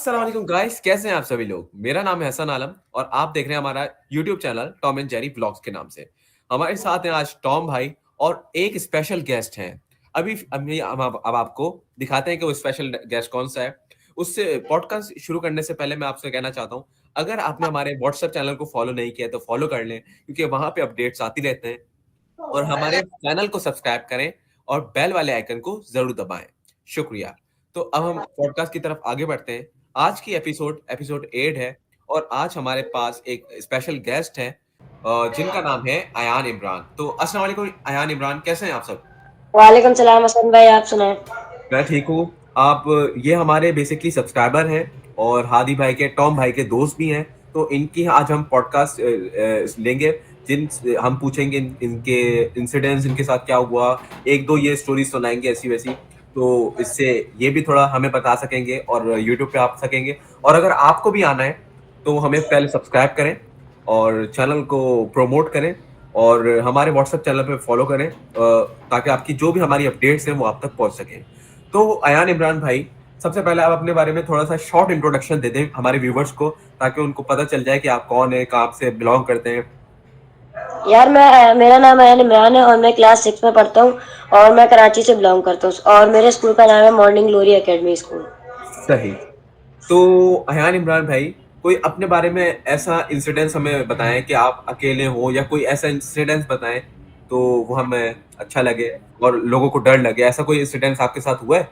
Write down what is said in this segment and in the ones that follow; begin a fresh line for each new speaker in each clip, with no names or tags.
अस्सलाम वालेकुम गाइस, कैसे हैं आप सभी लोग? मेरा नाम है हसन आलम और आप देख रहे हैं हमारा YouTube channel Tom and Jerry vlogs के नाम से। हमारे साथ हैं आज टॉम भाई और एक स्पेशल गेस्ट हैं। अब आपको दिखाते हैं कि वो स्पेशल गेस्ट कौन सा है। उससे पॉडकास्ट शुरू करने से पहले मैं आपसे कहना चाहता हूँ, अगर आपने हमारे व्हाट्सएप चैनल को फॉलो नहीं किया है तो फॉलो कर लें, क्योंकि वहां पे अपडेट्स आती रहते हैं। और हमारे चैनल को सब्सक्राइब करें और बेल वाले आइकन को जरूर दबाएं। शुक्रिया। तो अब हम पॉडकास्ट की तरफ आगे बढ़ते हैं। आज की एपिसोड 8 है और आज हमारे पास एक स्पेशल गेस्ट है, जिनका नाम है अयान इमरान। तो अस्सलाम वालेकुम अयान इमरान, कैसे हैं आप सब?
वालेकुम सलाम हसन भाई, आप सुनाए।
मैं ठीक हूँ। आप ये हमारे बेसिकली सब्सक्राइबर हैं और हादी भाई के, टॉम भाई के दोस्त भी हैं। तो इनकी आज हम पॉडकास्ट लेंगे, जिन हम पूछेंगे इनके इंसिडेंट्स, इनके साथ क्या हुआ, एक दो ये स्टोरी सुनाएंगे ऐसी वैसी। तो इससे ये भी थोड़ा हमें बता सकेंगे और यूट्यूब पे आप सकेंगे। और अगर आपको भी आना है तो हमें पहले सब्सक्राइब करें और चैनल को प्रमोट करें और हमारे व्हाट्सएप चैनल पे फॉलो करें, ताकि आपकी जो भी हमारी अपडेट्स हैं वो आप तक पहुंच सकें। तो अयान इमरान भाई, सबसे पहले आप अपने बारे में थोड़ा सा शॉर्ट इंट्रोडक्शन दे दें हमारे व्यूवर्स को, ताकि उनको पता चल जाए कि आप कौन है, कहाँ से बिलोंग करते हैं।
यार मेरा नाम अयन इमरान है और मैं क्लास 6 में पढ़ता हूँ। और मैं कराची से बिलोंग करता हूँ और मेरे स्कूल का नाम है मॉर्निंग ग्लोरी एकेडमी स्कूल।
सही। तो अयान इमरान भाई, कोई अपने बारे में ऐसा इंसिडेंस हमें बताएं कि आप अकेले हो, या कोई ऐसा इंसिडेंस बताएं तो वो हमें अच्छा लगे और लोगों को डर लगे। ऐसा कोई इंसिडेंस आपके साथ हुआ है,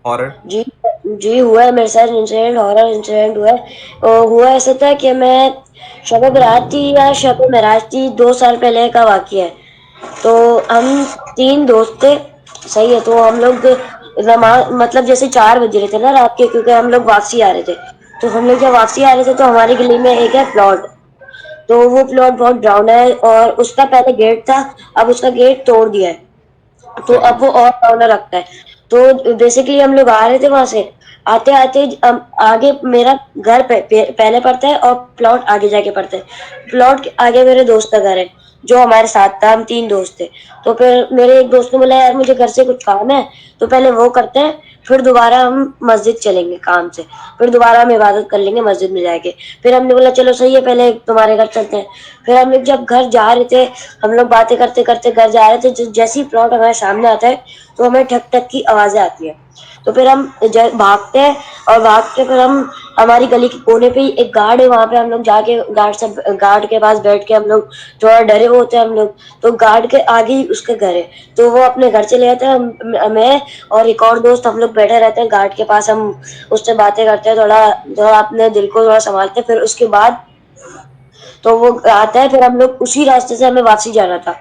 हॉरर?
जी जी, हुआ है मेरे साथ इंसिडेंट, हॉरर इंसिडेंट हुआ है। हुआ ऐसा था कि मैं शब बरात थी या शब मेराज थी, 2 साल पहले का वाकया है। तो हम 3 दोस्त थे। सही है, तो हम लोग नमाज मतलब जैसे 4 बज रहे थे ना रात के, क्योंकि हम लोग वापसी आ रहे थे। तो हम लोग जब वापसी आ रहे थे तो हमारी गली में एक है प्लॉट। तो वो प्लॉट बहुत ब्राउन है और उसका पहले गेट था, अब उसका गेट तोड़ दिया है। तो
सही।
अब वो और ब्राउनर रखता है। तो बेसिकली हम लोग आ रहे थे वहां से। आते आते आगे मेरा घर पहले पड़ता है और प्लॉट आगे जाके पड़ता है। प्लॉट के आगे मेरे दोस्त का घर है, जो हमारे साथ था। हम 3 दोस्त थे। तो फिर मेरे एक दोस्त ने बोला, यार मुझे घर से कुछ काम है, तो पहले वो करते हैं, फिर दोबारा हम मस्जिद चलेंगे काम से। फिर दोबारा हम इबादत कर लेंगे मस्जिद में जाके। फिर हमने बोला चलो सही है, पहले तुम्हारे घर चलते हैं। फिर हम लोग जब घर जा रहे थे, हम लोग बातें करते करते घर जा रहे थे, जैसे ही प्लॉट हमारे सामने आता है तो हमें ठक ठक की आवाजें आती है। तो फिर हम भागते हैं और भाग के फिर हम हमारी गली के कोने पे ही एक गार्ड है, वहां पे हम लोग जाके गार्ड के पास बैठ के हम लोग थोड़ा डरे हुए होते हैं हम लोग। तो गार्ड के आगे ही उसके घर है, तो वो अपने घर चले जाते हैं। मैं और एक और दोस्त हम लोग बैठे रहते हैं गार्ड के पास। हम उससे बातें करते हैं, थोड़ा थोड़ा अपने दिल को थोड़ा संभालते हैं। फिर उसके बाद तो वो आता है, फिर हम लोग उसी रास्ते से, हमें वापसी जाना था,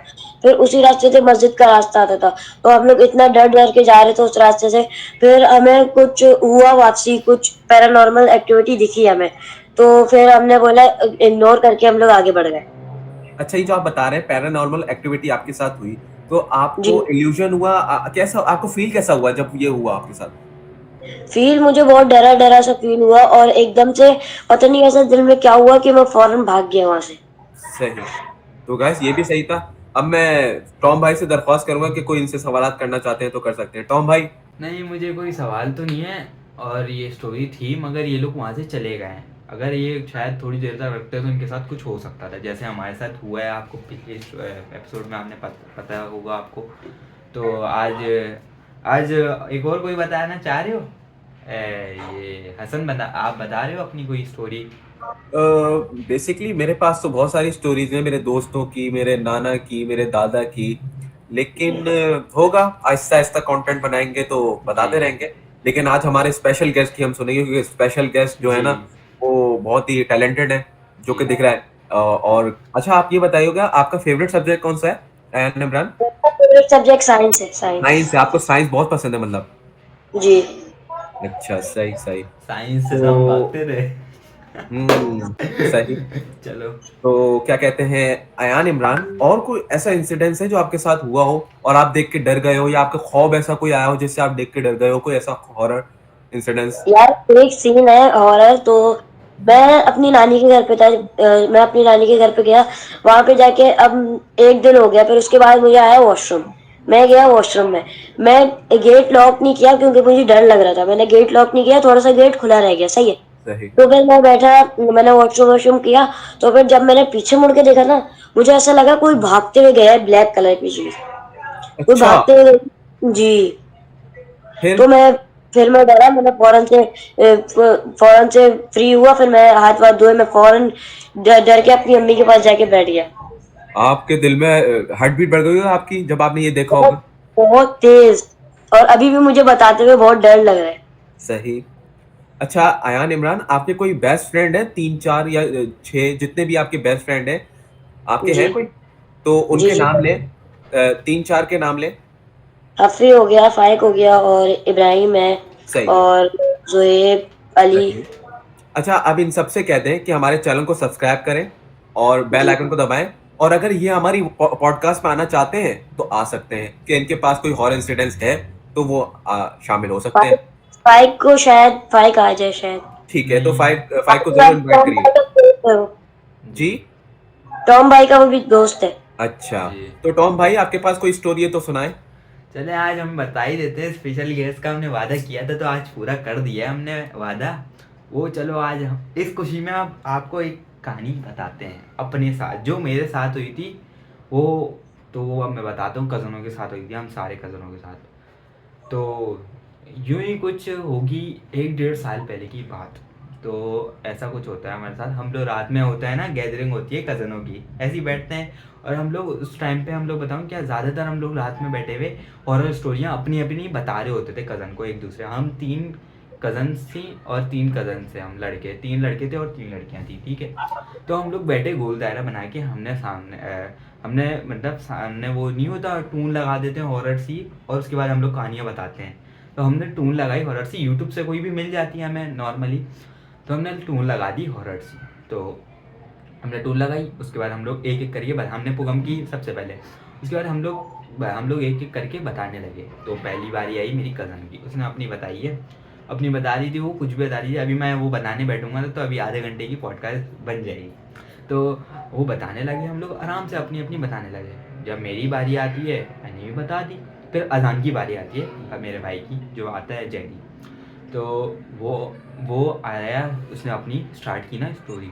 फिर उसी रास्ते से मस्जिद का रास्ता आता था। तो हम लोग इतना डर डर के जा रहे थे उस रास्ते से। फिर हमें कुछ हुआ वापसी, कुछ पैरानॉर्मल एक्टिविटी दिखी हमें। तो फिर हमने बोला, इग्नोर करके हम लोग आगे बढ़ गए।
अच्छा, ये जो आप बता रहे हैं पैरानॉर्मल एक्टिविटी आपके साथ हुई, तो
जी,
आपको इल्यूजन हुआ? कैसा आपको फील कैसा हुआ जब ये हुआ आपके साथ?
फील मुझे बहुत डरा डरा सा फील हुआ और एकदम से पता नहीं ऐसा दिल में क्या हुआ कि मैं फौरन भाग गया वहां से।
सही। तो गैस ये भी सही था। अब मैं टॉम भाई से दरख्वास्त करूंगा कि कोई इनसे सवालात करना चाहते हैं तो कर सकते हैं। टॉम भाई।
नहीं, मुझे कोई सवाल तो नहीं है। और ये स्टोरी थी, मगर ये लोग वहाँ से चले गए हैं। अगर ये शायद थोड़ी देर तक रखते तो इनके साथ कुछ हो सकता था, जैसे हमारे साथ हुआ है। आपको पिछले एपिसोड में आपने पता होगा आपको। तो आज आज एक और कोई बताना चाह रहे हो? ये हसन आप बता रहे हो अपनी कोई स्टोरी?
बेसिकली मेरे पास तो बहुत सारी स्टोरीज हैं, मेरे दोस्तों की, मेरे नाना की, मेरे दादा की। लेकिन होगा, आहिस्ता आहिस्ता कंटेंट बनाएंगे तो
जी
बताते रहेंगे। लेकिन आज हमारे स्पेशल गेस्ट की हम सुनेंगे, क्योंकि स्पेशल गेस्ट जो है
जी।
ना, वो बहुत ही टैलेंटेड है, जो
जी
कि दिख रहा है। और अच्छा, आप ये बताइएगा आपका फेवरेट सब्जेक्ट कौन सा है, अयान इमरान?
मेरा फेवरेट सब्जेक्ट साइंस है, साइंस।
साइंस है? आपको साइंस बहुत पसंद है मतलब?
जी।
अच्छा, सही सही।
साइंस से तो हम
तो
भागते थे।
सही।
चलो।
तो क्या कहते हैं, अयान इमरान, और कोई ऐसा इंसिडेंस है जो आपके साथ हुआ हो और आप देख के डर गए हो, या आपके ख्वाब ऐसा कोई आया हो जिससे आप देख के डर गए हो, कोई ऐसा हॉरर इंसिडेंस?
यार एक सीन है हॉरर। तो मैं अपनी नानी के घर पे था। मैं अपनी नानी के घर पे गया। वहां पे जाके अब 1 दिन हो गया, फिर उसके बाद मुझे आया वॉशरूम। मैं गया वॉशरूम में, मैं गेट लॉक नहीं किया क्योंकि मुझे डर लग रहा था, मैंने गेट लॉक नहीं किया, थोड़ा सा गेट खुला रह गया, सही है।
सही।
तो फिर मैं बैठा, मैंने वॉशरूम किया, तो फिर जब मैंने पीछे मुड़ के देखा ना, मुझे ऐसा लगा कोई भागते हुए गया है, ब्लैक कलर की चीज, कोई
अच्छा,
भागते हुए जी।
फिर?
तो फिर मैं डरा, मैंने फौरन से फ्री हुआ, फिर मैं हाथ वाथ धोए, मैं फौरन डर के अपनी अम्मी के पास जाके बैठ गया।
आपके दिल में हार्ट बीट बढ़ गई होगी आपकी जब आपने ये देखा
बहुत
होगा।
बहुत तेज, और अभी भी मुझे बताते हुए बहुत डर लग रहा है।
सही। अच्छा अयान इमरान, आपके कोई बेस्ट फ्रेंड है? 3 4 या 6, जितने भी आपके बेस्ट फ्रेंड हैं, आपके
जी
हैं कोई? तो
जी
उनके
जी।
नाम ले, 3 4 के नाम ले।
हफरी हो गया, फाइक हो गया, और इब्राहिम है,
सही है।
और जोएब, अली।
सही। अच्छा, अब इन सबसे कहते हैं कि हमारे चैनल को सब्सक्राइब करें और बेल
जी।
आइकन को दबाएं, और अगर ये हमारी पॉडकास्ट में आना चाहते हैं तो आ सकते हैं, कि इनके पास कोई हॉरर इंसिडेंट्स है तो वो शामिल हो सकते
फाइक
हैं।
फाइक को शायद फाइक आ जाए शायद।
ठीक है, तो
नहीं।
फाइव फाइव को
टॉम
जरूर
भाई
इनवाइट
टॉम
करिए।
भाई का दोस्त है वो।
जी।
जी।
टॉम भाई का वो भी दोस्त है।
अच्छा,
जी।
तो टॉम भाई आपके पास कोई स्टोरी है तो सुनाए।
चले आज हम बता ही देते हैं, स्पेशल गेस्ट का हमने वादा किया था तो आज पूरा कर दिया है हमने वादा। वो चलो आज हम इस खुशी में अब आपको एक कहानी बताते हैं अपने साथ, जो मेरे साथ हुई थी। वो तो वो अब मैं बताता हूँ, कज़नों के साथ हुई थी, हम सारे कज़नों के साथ। तो यूं ही कुछ होगी 1 1.5 साल पहले की बात। तो ऐसा कुछ होता है हमारे साथ, हम लोग रात में होता है ना, गैदरिंग होती है कज़नों की, ऐसे ही बैठते हैं। और हम लोग उस टाइम पे, हम लोग बताऊँ क्या, ज़्यादातर हम लोग रात में बैठे हुए हॉरर स्टोरियाँ अपनी अपनी बता रहे होते थे कज़न को एक दूसरे। हम 3 कज़न्स थी और 3 कज़न से हम लड़के, 3 लड़के थे और 3 लड़कियाँ थी, ठीक है। तो हम लोग बैठे गोल दायरा बना के, हमने मतलब सामने वो नहीं होता, टून लगा देते हैं हॉरर सी, और उसके बाद हम लोग कहानियाँ बताते हैं। तो हमने टून लगाई हॉरर सी, यूट्यूब से कोई भी मिल जाती है हमें नॉर्मली। तो हमने टून लगा दी हॉरर सी। तो हमने टून लगाई, उसके बाद हम लोग एक एक करके हमने पुगम की सबसे पहले। उसके बाद हम लोग एक एक करके बताने लगे। तो पहली बारी आई मेरी कज़न की, उसने अपनी बताई है, अपनी बता दी थी, वो कुछ भी बता दी थी। अभी मैं वो बताने बैठूंगा तो अभी आधे घंटे की पॉडकास्ट बन जाएगी। तो वो बताने लगे, हम लोग आराम से अपनी अपनी बताने लगे। जब मेरी बारी आती है मैंने भी बता दी। फिर अजान की बारी आती है अब मेरे भाई की, जो आता है जैदी। तो वो वो आया, उसने अपनी स्टार्ट की ना स्टोरी।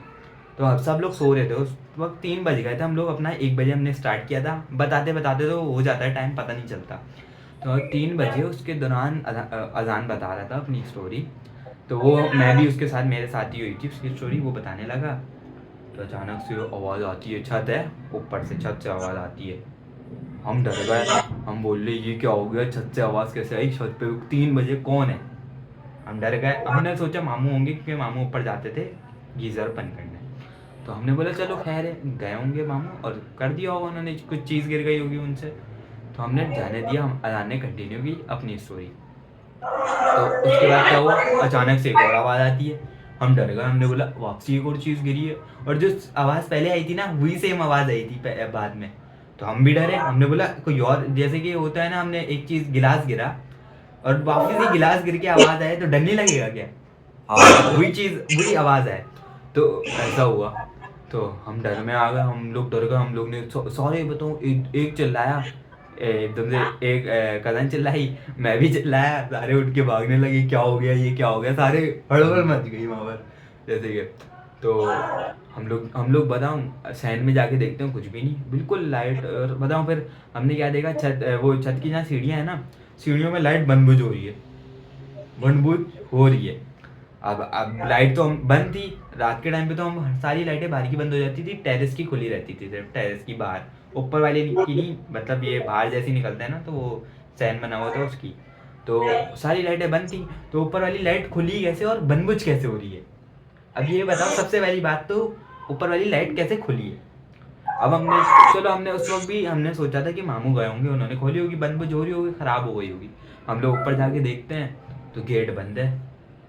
तो अब सब लोग सो रहे थे उस वक्त, 3 बज गए थे, हम लोग अपना 1 बजे हमने स्टार्ट किया था। बताते बताते तो हो जाता है टाइम, पता नहीं चलता। तो 3 बजे उसके दौरान अजान बता रहा था अपनी स्टोरी। तो वो मैं भी उसके साथ, मेरे साथ ही हुई थी उसकी स्टोरी, वो बताने लगा। तो अचानक से आवाज़ आती है, छत है ऊपर से, छत से आवाज़ आती है। हम डर गए, हम बोल रहे ये क्या हो गया, छत से आवाज़ कैसे आई, छत पे 3 बजे कौन है। हम डर गए, हमने सोचा मामू होंगे क्योंकि मामू ऊपर जाते थे गीज़र बंद करने। तो हमने बोला चलो खैर है, गए होंगे मामू और कर दिया होगा उन्होंने, कुछ चीज़ गिर गई होगी उनसे। तो हमने जाने दिया, हम अजान ने कंटिन्यू की अपनी स्टोरी। तो उसके बाद क्या हुआ, अचानक से एक और आवाज़ आती है। हम डर गए, हमने बोला वापसी एक और चीज़ गिरी है। और जो आवाज़ पहले आई थी ना, वही सेम आवाज़ आई थी बाद में। तो हम भी डरे, हमने बोला कोई और, जैसे कि होता है ना, हमने एक चीज़ गिलास गिरा और वापस ही गिलास गिर के आवाज़ आए तो डर नहीं लगेगा क्या।
हाँ।
वही चीज़, वही आवाज़ है। तो ऐसा हुआ। तो हम डर में आ गए, हम लोग डर गए, हम लोग ने सॉरी बताऊँ, एक चिल्लाया, एकदम से एक कज़न चिल्लाई, मैं भी चिल्लाया, सारे उठ के भागने लगे, क्या हो गया ये क्या हो गया, सारे हड़बड़ मच गई वहाँ पर जैसे कि। तो हम लोग बताऊँ सैन में जाके देखते हैं, कुछ भी नहीं, बिल्कुल लाइट। और बताऊँ फिर हमने क्या देखा, वो छत की जहाँ सीढ़ियाँ हैं ना, सीढ़ियों में लाइट बंद बुझ हो रही है, बंद बुझ हो रही है। अब लाइट तो हम बंद थी, रात के टाइम पे तो हम सारी लाइटें बाहर की बंद हो जाती थी, टेरेस की खुली रहती थी, सिर्फ टेरेस की बाहर, ऊपर वाले की नहीं, मतलब ये बाहर जैसी निकलता है ना, तो वो सैन बना हुआ था उसकी। तो सारी लाइटें बंद थी, तो ऊपर वाली लाइट खुली कैसे और बंद बुझ कैसे हो रही है। अब ये बताओ, सबसे पहली बात तो ऊपर वाली लाइट कैसे खुली है। अब हमने उस वक्त भी हमने सोचा था कि मामू गए होंगे, उन्होंने खोली होगी, बंद बुझ हो रही होगी, ख़राब हो गई होगी। हम लोग ऊपर जाके देखते हैं तो गेट बंद है।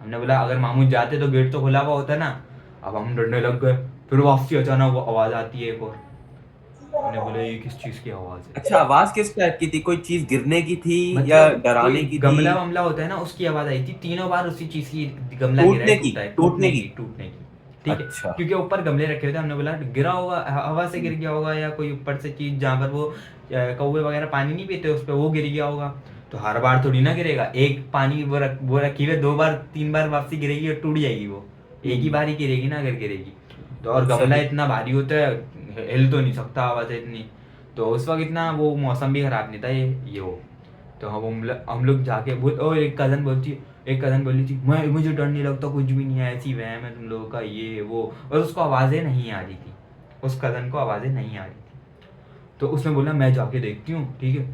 हमने बोला अगर मामू जाते तो गेट तो खुला हुआ होता ना। अब हम डरने लग गए, फिर वापसी अचानक वो आवाज़ आती है एक और। हमने बोला ये किस चीज़ की आवाज़ है।
अच्छा, आवाज किस टाइप की थी? कोई चीज गिरने की थी या
मतलब कोई
डराने की थी?
गमला वमला होता है ना, उसकी आवाज़ आई थी 3 बार, उसी चीज़ की, गमला गिरा
टूटने
है,
की?
टूटा है,
टूटने
टूटने
की?
की, टूटने की। ठीक है,
अच्छा।
क्योंकि ऊपर गमले रखे हुए थे, हमने बोला गिरा होगा, हवा से गिर गया होगा, या कोई ऊपर से चीज़ जहाँ पर वो कौवे वगैरह पानी नहीं पीते, उस पर वो गिर गया होगा। तो हर बार थोड़ी ना गिरेगा, एक पानी वो रखी हुई 2 बार 3 बार वापसी गिरेगी और टूट जाएगी वो, एक ही बार ही गिरेगी ना अगर गिरेगी। तो और गमला
सही।
इतना भारी होता है, हिल तो नहीं सकता आवाज़ है इतनी। तो उस वक्त इतना वो मौसम भी खराब नहीं था ये वो। तो हम लोग जाके और एक कज़न बोली थी मुझे डर नहीं लगता, कुछ भी नहीं है, ऐसी वहम है तुम लोगों का ये वो। और उसको आवाज़ें नहीं आ रही थी, उस कज़न को आवाज़ें नहीं आ रही थी। तो उसने बोला मैं जाके देखती हूँ, ठीक है।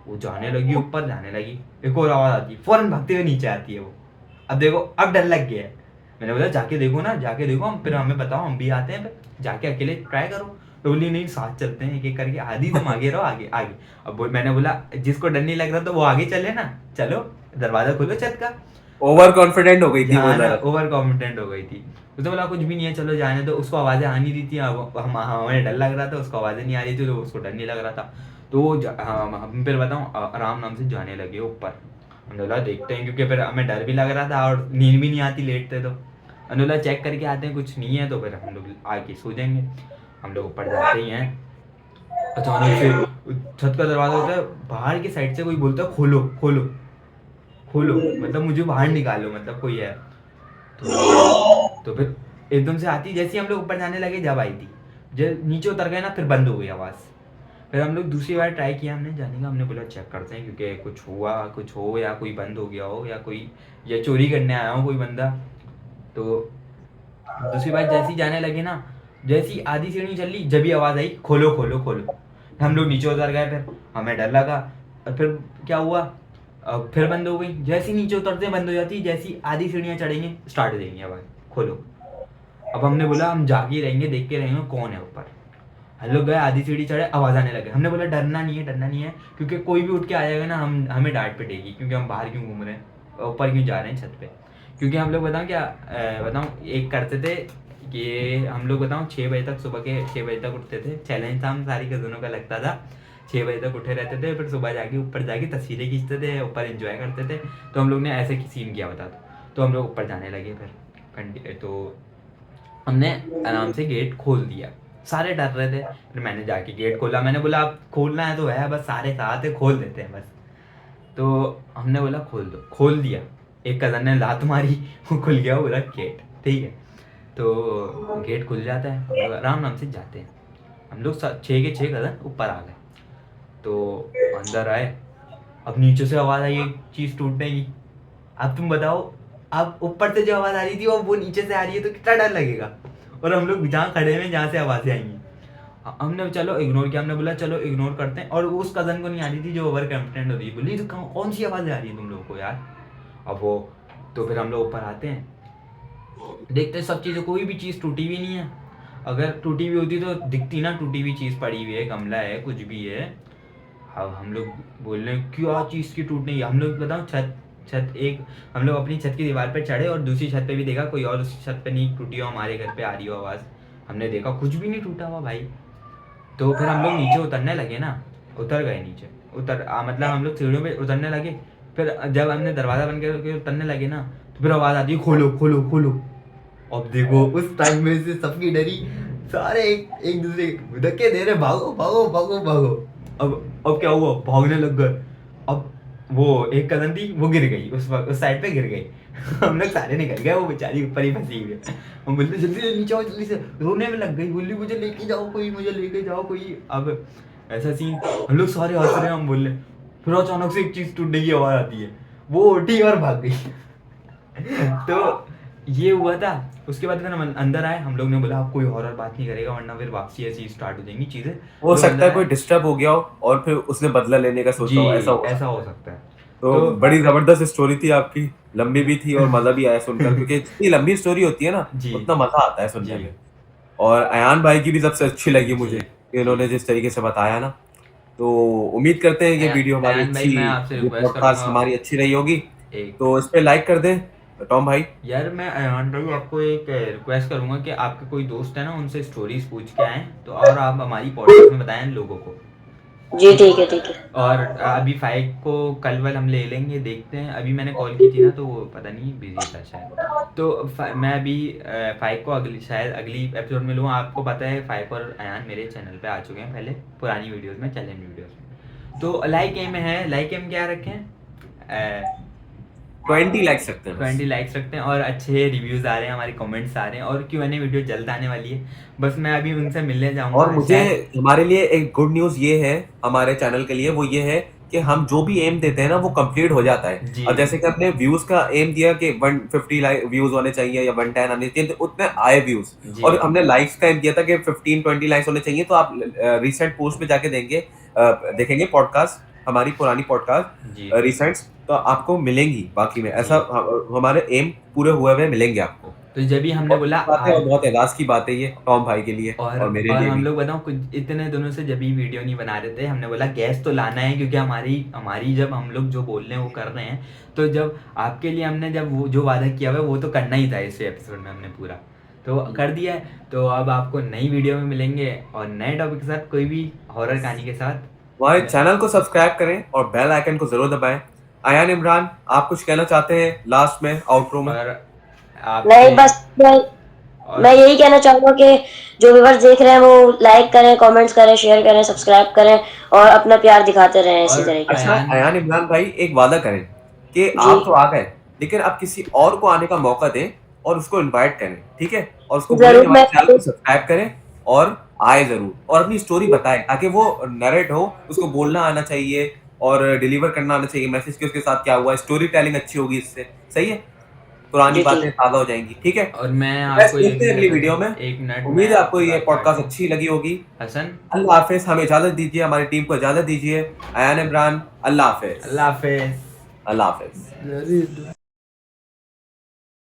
वो जाने लगी, ऊपर जाने लगी, एक और आवाज़ आती है, फौरन भागते हुए नीचे आती है वो। अब देखो, अब डर लग गया है। मैंने बोला जाके देखो ना, जाके देखो, हम फिर हमें बताओ, हम भी आते हैं, फिर जाके अकेले ट्राई करो। तो बोली नहीं, साथ चलते हैं एक एक करके, आधी तुम आगे रहो, आगे आगे। अब मैंने बोला जिसको डर नहीं लग रहा तो वो आगे चले ना, चलो दरवाजा खोलो छत का।
ओवर कॉन्फिडेंट हो गई थी वो
हाँ ना,
जरा।
ओवर कॉन्फिडेंट हो गई थी। उसने बोला कुछ भी नहीं है, चलो जाने दो। उसको आवाज़ें आ नहीं रही थी, हमें डर लग रहा था, उसको आवाज़ें नहीं आ रही थी, तो उसको डर नहीं लग रहा था। तो वो हम फिर बताऊँ, आराम नाम से जाने लगे ऊपर। हमने बोला देखते हैं, क्योंकि फिर हमें डर भी लग रहा था और नींद भी नहीं आती लेटते। तो हमने बोला चेक करके आते हैं, कुछ नहीं है तो फिर हम लोग आके सो जाएंगे। हम लोग ऊपर जाते ही हैं, अचानक से छत का दरवाजा होता है, बाहर की साइड से कोई बोलता है खोलो खोलो खोलो, मतलब मुझे बाहर निकालो, मतलब कोई है। तो फिर एकदम से आती, जैसे ही हम लोग ऊपर जाने लगे जब आई थी, जब नीचे उतर गए ना फिर बंद हो गई आवाज़। फिर हम लोग दूसरी बार ट्राई किया हमने जाने का, हमने बोला चेक करते हैं, क्योंकि कुछ हो या कोई बंद हो गया हो, या चोरी करने आया हो कोई बंदा। तो दूसरी बार जैसे ही जाने लगे ना, जैसी आधी सीढ़ी चल ली, जब भी आवाज़ आई खोलो खोलो खोलो, हम लोग नीचे उतर गए। फिर हमें डर लगा, और फिर क्या हुआ, अब फिर बंद हो गई। जैसे ही नीचे उतरते बंद हो जाती, जैसी आधी सीढ़ियाँ चढ़ेंगे स्टार्ट हो जाएंगी आवाज़ खोलो। अब हमने बोला हम जाके ही रहेंगे, देख के रहेंगे कौन है ऊपर। हम लोग गए, आधी सीढ़ी चढ़े, आवाज़ आने लगे। हमने बोला डरना नहीं है, डरना नहीं है, क्योंकि कोई भी उठ के आ जाएगा ना, हमें डांट पिटेगी, क्योंकि हम बाहर क्यों घूम रहे हैं, ऊपर क्यों जा रहे हैं छत पे। क्योंकि हम लोग बताऊँ क्या, बताऊँ एक करते थे कि हम लोग बताऊँ 6 बजे तक, सुबह के 6 बजे तक उठते थे। चैलेंज था हम सारी कज़नों का लगता था, 6 बजे तक उठे रहते थे, फिर सुबह जाके ऊपर जाके तस्वीरें खींचते थे, ऊपर एंजॉय करते थे। तो हम लोग ने ऐसे सीन किया बता तो हम लोग ऊपर जाने लगे। फिर तो हमने आराम से गेट खोल दिया, सारे डर रहे थे। फिर मैंने जाके गेट खोला, मैंने बोला अब खोलना है तो है, बस सारे साथ है, खोल देते हैं बस। तो हमने बोला खोल दो, खोल दिया। एक कज़न ने लात मारी, वो खुल गया पूरा गेट, ठीक है। तो गेट खुल जाता है, हम लोग आराम से जाते हैं। हम लोग 6 के 6 कज़न ऊपर आ गए। तो अंदर आए, अब नीचे से आवाज़ आई एक चीज़ टूटने की। अब तुम बताओ, अब ऊपर से जो आवाज़ आ रही थी वो नीचे से आ रही है, तो कितना डर लगेगा। और हम लोग जहाँ खड़े हैं जहाँ से आवाज़ें आएंगी, हमने चलो इग्नोर किया, हमने बोला चलो इग्नोर करते हैं। और उस कज़न को नहीं आ रही थी जो ओवर कॉन्फिडेंट होती है, बोली तो कौन सी आवाज़ें आ रही है तुम लोगों को यार। अब वो तो फिर हम लोग ऊपर आते हैं, देखते हैं सब चीज़ें, कोई भी चीज़ टूटी हुई नहीं है। अगर टूटी हुई होती तो दिखती ना, टूटी हुई चीज़ पड़ी हुई है, गमला है, कुछ भी है। अब हम लोग बोल रहे हैं क्या चीज़ की टूट नहीं है। हम लोग बताओ छत छत एक हम लोग अपनी छत की दीवार पर चढ़े और दूसरी छत पे भी देखा, कोई और उस छत पे नहीं टूटी हो, हमारे घर पे आ रही हो आवाज़। हमने देखा कुछ भी नहीं टूटा हुआ भाई। तो फिर हम लोग नीचे उतरने लगे ना, उतर गए नीचे, मतलब हम लोग सीढ़ियों पे उतरने लगे। फिर जब हमने दरवाज़ा बंद करके उतरने लगे ना, तो फिर आवाज़ आती है खोलो खोलो खोलो। अब देखो उस टाइम में से सबकी डरी, सारे एक दूसरे धक्के दे रहे, भागो भागो भागो भागो। अब क्या हुआ, भागने लग गए। अब वो एक कज़न थी, वो गिर गई, उस साइड पे गिर गई। हम लोग सारे निकल गए, वो बेचारी ऊपर ही फंसी हुई है। हम बोलते जल्दी से नीचे आओ, जल्दी से, रोने में लग गई, बोली मुझे लेके जाओ कोई, मुझे लेके जाओ कोई। अब ऐसा सीन, हम लोग सारे हंस रहे हैं, हम बोल रहे, फिर अचानक से एक चीज़ टूटने की आवाज़ आती है, वो उठी और भाग गई। तो ये हुआ था। उसके बाद फिर हम अंदर आए, हम लोग ने बोला अब कोई हॉरर बात नहीं करेगा, वरना फिर वापसी ऐसी स्टार्ट हो जाएंगी चीज़ें।
हो
लोग
सकता
अंदर
है कोई
आए,
डिस्टर्ब हो गया हो और फिर उसने बदला लेने का
जी
सोचा हो, ऐसा हो
ऐसा
सकता
हो
है।
सकता है।
तो
तो
बड़ी जबरदस्त स्टोरी थी आपकी, लंबी भी थी और मजा भी आया सुनकर, क्योंकि जितनी लंबी स्टोरी होती है ना
जी
उतना मजा आता है सुनने
जी
में। और अयान भाई की भी सबसे अच्छी लगी
जी
मुझे, कि
जी।
इन्होंने जिस तरीके से बताया ना। तो उम्मीद करते हैं ये वीडियो हमारी
अयान भाई,
अच्छी,
मैं आपसे
ये
रिक्वेस्ट
पॉडकास्ट
करूंगा
हमारी अच्छी रही होगी।
एक,
तो इस पे लाइक कर दें टॉम भाई।
यार मैं अयान भाई आपको एक रिक्वेस्ट करूंगा कि आपके कोई दोस्त है ना, उनसे स्टोरीज पूछ के आएँ, तो और आप हमारी पॉडकास्ट में बताएं लोगों को।
जी
ठीक है।
ठीक है ठीक है।
और अभी फाइक को कल वल हम ले लेंगे, देखते हैं। अभी मैंने कॉल की थी ना, तो वो पता नहीं बिजी था शायद। तो मैं अभी फाइक को शायद अगली एपिसोड में लूँगा। आपको पता है फाइक और अयान मेरे चैनल पे आ चुके हैं पहले, पुरानी वीडियोस में, चैलेंज वीडियोस में। तो लाइक एम है, लाइक एम क्या रखें?
20 लाइक्स रखते हैं
20 लाइक्स रखते हैं, और अच्छे रिव्यूज आ रहे हैं, हमारे कमेंट्स आ रहे हैं, और Q&A वीडियो जल्द आने वाली है। बस मैं अभी उनसे मिलने जाऊंगा।
और मुझे हमारे लिए एक गुड न्यूज ये है हमारे चैनल के लिए, वो ये है कि हम जो भी एम देते हैं ना वो कंप्लीट हो जाता है।
जी।
और जैसे कि अपने व्यूज का एम दिया कि 150 व्यूज होने चाहिए या 110 आने चाहिए, तो उतने आए व्यूज।
जी।
और हमने लाइक्स का एम दिया था कि 15-20 लाइक्स होने चाहिए। तो आप रिसेंट पोस्ट में जाके देखेंगे पॉडकास्ट, हमारी पुरानी पॉडकास्ट
जी।
रिसेंट्स, तो आपको मिलेंगी। बाकी में ऐसा हमारे एम पूरे हुए हुए मिलेंगे आपको।
तो जब भी हमने बोला
बात है, और बहुत एहसास की बात है ये टॉम भाई के लिए और मेरे लिए
हम
भी।
लोग बताओ, कुछ इतने दिनों से जब भी वीडियो नहीं बना रहे थे, हमने बोला गैस तो लाना है, क्योंकि हमारी जब हम लोग जो बोल रहे हैं वो कर रहे हैं, तो जब आपके लिए हमने जब वो जो वादा किया हुआ है वो तो करना ही था। इस एपिसोड में हमने पूरा तो कर दिया है। तो अब आपको नई वीडियो में मिलेंगे और नए टॉपिक के साथ, कोई भी हॉरर कहानी के साथ।
हमारे चैनल को सब्सक्राइब करें और बेल आइकन को जरूर दबाएं। अयान इमरान, आप कुछ कहना चाहते हैं लास्ट में, आउटरो में?
और आप
नहीं, बस मैं यही कहना चाहूंगा कि जो व्यूअर्स देख रहे हैं वो लाइक करें, कमेंट्स करें, शेयर करें, सब्सक्राइब करें और अपना प्यार दिखाते रहें इसी
और
तरीके से।
अच्छा अयान इमरान भाई, एक वादा करें कि
जी।
आप तो आ गए, लेकिन आप किसी और को आने का मौका दें और उसको इनवाइट करें, ठीक है? और उसको बोलें कि
जरूर
हमारे
मैं
चैनल को सब्सक्राइब करें और आए जरूर, और अपनी स्टोरी बताएं, ताकि वो नरेट हो, उसको बोलना आना चाहिए और डिलीवर करना आना चाहिए मैसेज कि उसके साथ क्या हुआ। स्टोरी टेलिंग अच्छी होगी इससे, सही है? पुरानी
जी ठीक।
बातें ताज़ा हो जाएंगी, ठीक है?
और मैं
बस
आपको ये
मिलते
भी
हैं अगली
कहना
वीडियो में।
चाहूँ, एक मिनट
उम्मीद
मैं
है आपको ये
बात
पॉडकास्ट
काट
अच्छी लगी होगी।
हसन,
अल्लाह हाफिज, हमें इजाजत दीजिए, हमारी टीम को इजाजत दीजिए। अयान इमरान, अल्लाह हाफिज।
अल्लाह हाफिज।
अल्लाह हाफिज।